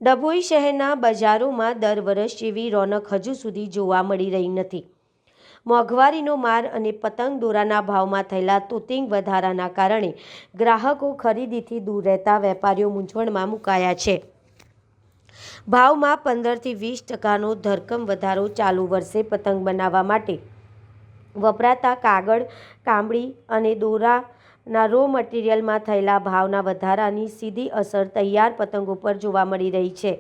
ડભોઈ શહેરના બજારોમાં દર વર્ષ જેવી રોનક હજુ સુધી જોવા મળી રહી નથી। મોંઘવારીનો માર અને પતંગ દોરાના ભાવમાં થયેલા તોતિંગ વધારાના કારણે ગ્રાહકો ખરીદીથી દૂર રહેતા વેપારીઓ મૂંઝવણમાં મુકાયા છે। ભાવમાં 15થી 20% ધરખમ વધારો ચાલુ વર્ષે પતંગ બનાવવા માટે વપરાતા કાગળ, કામળી અને દોરાના રો મટીરિયલમાં થયેલા ભાવના વધારાની સીધી અસર તૈયાર પતંગો પર જોવા મળી રહી છે।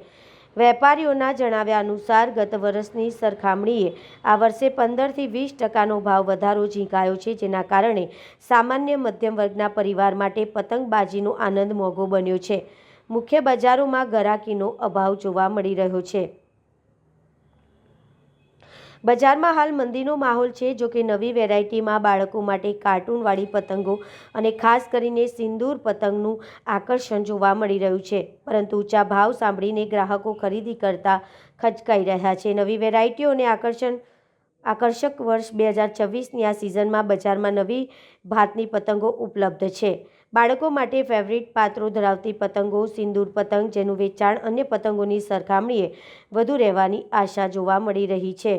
વેપારીઓના જણાવ્યા અનુસાર ગત વર્ષની સરખામણીએ આ વર્ષે 15થી 20%નો ભાવ વધારો ઝીંકાયો છે, જેના કારણે સામાન્ય મધ્યમ વર્ગના પરિવાર માટે પતંગબાજીનો આનંદ મોંઘો બન્યો છે। મુખ્ય બજારોમાં ગરાકીનો અભાવ જોવા મળી રહ્યો છે। બજારમાં હાલ મંદીનો માહોલ છે। જો કે નવી વેરાયટીમાં બાળકો માટે કાર્ટૂનવાળી પતંગો અને ખાસ કરીને સિંદૂર પતંગનું આકર્ષણ જોવા મળી રહ્યું છે, પરંતુ ઊંચા ભાવ સાંભળીને ગ્રાહકો ખરીદી કરતા ખચકાઈ રહ્યા છે। નવી વેરાયટીઓ અને આકર્ષક વર્ષ 2026ની આ સિઝનમાં બજારમાં નવી ભાતની પતંગો ઉપલબ્ધ છે। બાળકો માટે ફેવરિટ પાત્રો ધરાવતી પતંગો સિંદૂર પતંગ, જેનું વેચાણ અન્ય પતંગોની સરખામણીએ વધુ રહેવાની આશા જોવા મળી રહી છે।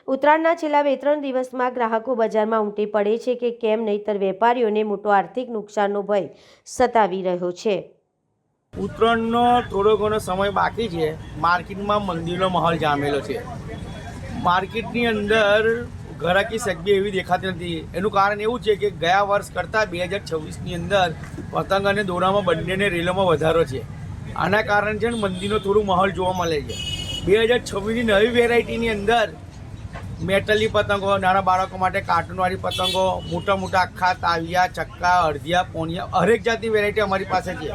ઉત્તરાયણના છેલ્લા 2-3 દિવસમાં ગ્રાહકો બજારમાં ઉમટી પડે છે કે કેમ, નહીંતર વેપારીઓને મોટો આર્થિક નુકસાનનો ભય સતાવી રહ્યો છે। ઉત્તરાયણનો થોડો ઘણો સમય બાકી છે। માર્કેટમાં મંદીનો માહોલ જામેલો છે। માર્કેટની અંદર ઘરાકી સજ્જે એવી દેખાતી નથી। એનું કારણ એવું છે કે ગયા વર્ષ કરતાં 2026ની અંદર પતંગ અને દોરામાં બંનેને રેલોમાં વધારો છે। આના કારણે છે ને મંદીનો થોડું માહોલ જોવા મળે છે। 2026ની નવી વેરાયટીની અંદર મેટલની પતંગો, નાના બાળકો માટે કાર્ટૂનવાળી પતંગો, મોટા મોટા આખા તાવિયા, ચક્કા, અડધિયા, પોણિયા, હરેક જાતની વેરાયટી અમારી પાસે છે।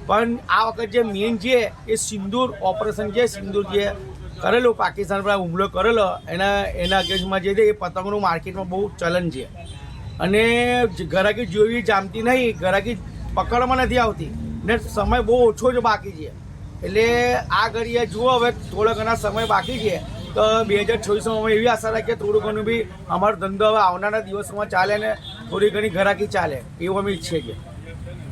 પણ આ વખત જે મેઇન છે એ સિંદૂર ઓપરેશન છે, સિંદૂર જે કરેલો પાકિસ્તાન પર હુમલો કરેલો એના અગેન્સ્ટમાં જે છે એ પતંગનું માર્કેટમાં બહુ ચલન છે અને ઘરાકી જોવી જામતી નહીં, ઘરાકી પકડવામાં નથી આવતી ને સમય બહુ ઓછો જ બાકી છે। એટલે આ ઘડીએ જુઓ, હવે થોડો ઘણા સમય બાકી છે તો 2026માં અમે એવી આશા રાખીએ થોડું ઘણું બી અમારો ધંધો હવે આવનારા દિવસોમાં ચાલે ને થોડી ઘણી ઘરાકી ચાલે એવું અમે ઈચ્છીએ છીએ।